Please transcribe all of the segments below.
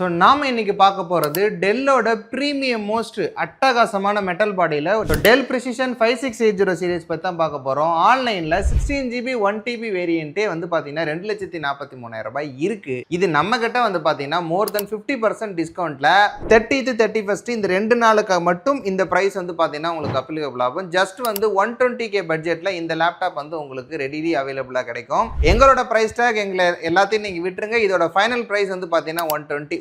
So நாம் இன்னைக்கு பார்க்க போகிறது டெல்லோட ப்ரீமியம் மோஸ்ட் அட்டகாசமான மெட்டல் பாடியில் டெல் ப்ரிசிஷன் 5680 சீரிஸ் பற்றி தான் பார்க்க போகிறோம். ஆன்லைனில் 16GB 1TB வேரியண்ட்டே வந்து பார்த்தீங்கன்னா 2,43,000 ரூபாய் இருக்குது. இது நம்ம கிட்ட வந்து பார்த்தீங்கன்னா மோர் தென் 50% டிஸ்கவுண்ட்டில் 30th 31st இந்த 2 நாளுக்கு மட்டும் இந்த ப்ரைஸ் வந்து பார்த்தீங்கன்னா உங்களுக்கு அப்ளிகபிள் ஆகும். ஜஸ்ட் வந்து 120K பட்ஜெட்டில் இந்த லேப்டாப் வந்து உங்களுக்கு ரெடிலி அவைலபிளாக கிடைக்கும். எங்களோட ப்ரைஸ் டேக் எங்களை எல்லாத்தையும் நீங்கள் விட்டுருங்க. இதோட ஃபைனல் ப்ரைஸ் வந்து பார்த்தீங்கன்னா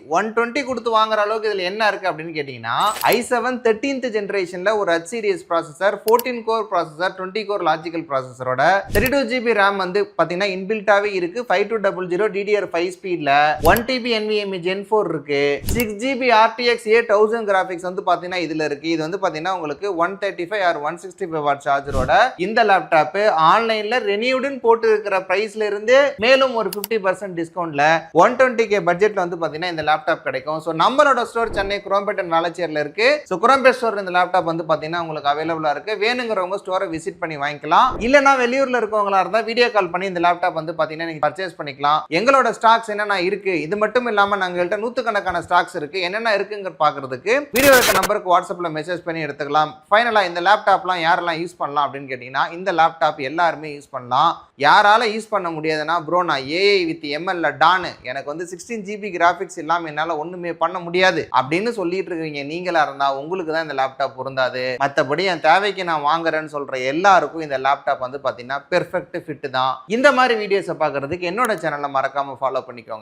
120 கொடுத்து வாங்குற அளவுக்கு இதுல என்ன இருக்கு அப்படின்னு கேட்டீங்கன்னா i7 13th ஜெனரேஷன்ல ஒரு H series processor 14 core processor 20 core logical ப்ராசஸரோட 32GB RAM வந்து பாத்தீங்கன்னா இன்பில்ட்டாவே இருக்கு. 5200 DDR5 ஸ்பீட்ல 1TB NVMe Gen 4 இருக்கு. 6GB RTX A1000 கிராபிக்ஸ் வந்து பாத்தீங்கன்னா இதுல இருக்கு. இது வந்து பாத்தீங்கன்னா உங்களுக்கு 135 or 165 வாட் சார்ஜரோட இந்த லேப்டாப் ஆன்லைன்ல ரெனியூடுன்னு போட்டு இருக்கிற பிரைஸ்ல இருந்து மேலும் ஒரு 50% டிஸ்கவுண்ட்ல 120K பட்ஜெட்ல வந்து பாத்தீங்கன்னா இந்த லேப்டாப் கிடைக்கும். ஸோ நம்மளோட ஸ்டோர் சென்னை குரோம்பேட் அண்ட் வேளச்சேரியில் இருக்கு. ஸோ குரோம்பேட் ஸ்டோர் இந்த லேப்டாப் வந்து பார்த்தீங்கன்னா உங்களுக்கு அவைலபிளா இருக்கு. வேணுங்கிறவங்க ஸ்டோரை விசிட் பண்ணி வாங்கிக்கலாம். இல்லைனா வெளியூர்ல இருக்கவங்களா இருந்தால் வீடியோ கால் பண்ணி இந்த லேப்டாப் வந்து பார்த்தீங்கன்னா நீங்க பர்ச்சேஸ் பண்ணிக்கலாம். எங்களோட ஸ்டாக்ஸ் என்னென்ன இருக்கு, இது மட்டும் இல்லாமல் நாங்கள்கிட்ட நூற்றுக்கணக்கான ஸ்டாக்ஸ் இருக்கு. என்னென்ன இருக்குங்கிற பார்க்கறதுக்கு வீடியோ இருக்க நம்பருக்கு வாட்ஸ்அப்ல மெசேஜ் பண்ணி எடுத்துக்கலாம். ஃபைனலா இந்த லேப்டாப்லாம் யாரெல்லாம் யூஸ் பண்ணலாம் அப்படின்னு கேட்டீங்கன்னா இந்த லேப்டாப் எல்லாருமே யூஸ் பண்ணலாம். யாரால யூஸ் பண்ண முடியாதுன்னா ப்ரோ நான் ஏஐ வித் எம்எல்ல டானு எனக்கு வந்து 16GB கிராஃபிக்ஸ் இல்லாமல் என்னால் ஒண்ணுமே பண்ண முடியாது அப்படின்னு சொல்லிட்டு இருக்கீங்க நீங்களா இருந்தா உங்களுக்கு தான் இந்த லேப்டாப் பொருந்தாது. மற்றபடி என் தேவைக்கு நான் வாங்குறேன்னு சொல்ற எல்லாருக்கும் இந்த லேப்டாப் வந்து பாத்தீங்கன்னா பெர்ஃபெக்ட் ஃபிட் தான். இந்த மாதிரி வீடியோஸை பார்க்கறதுக்கு என்னோட சேனலை மறக்காம ஃபாலோ பண்ணிக்கோங்க.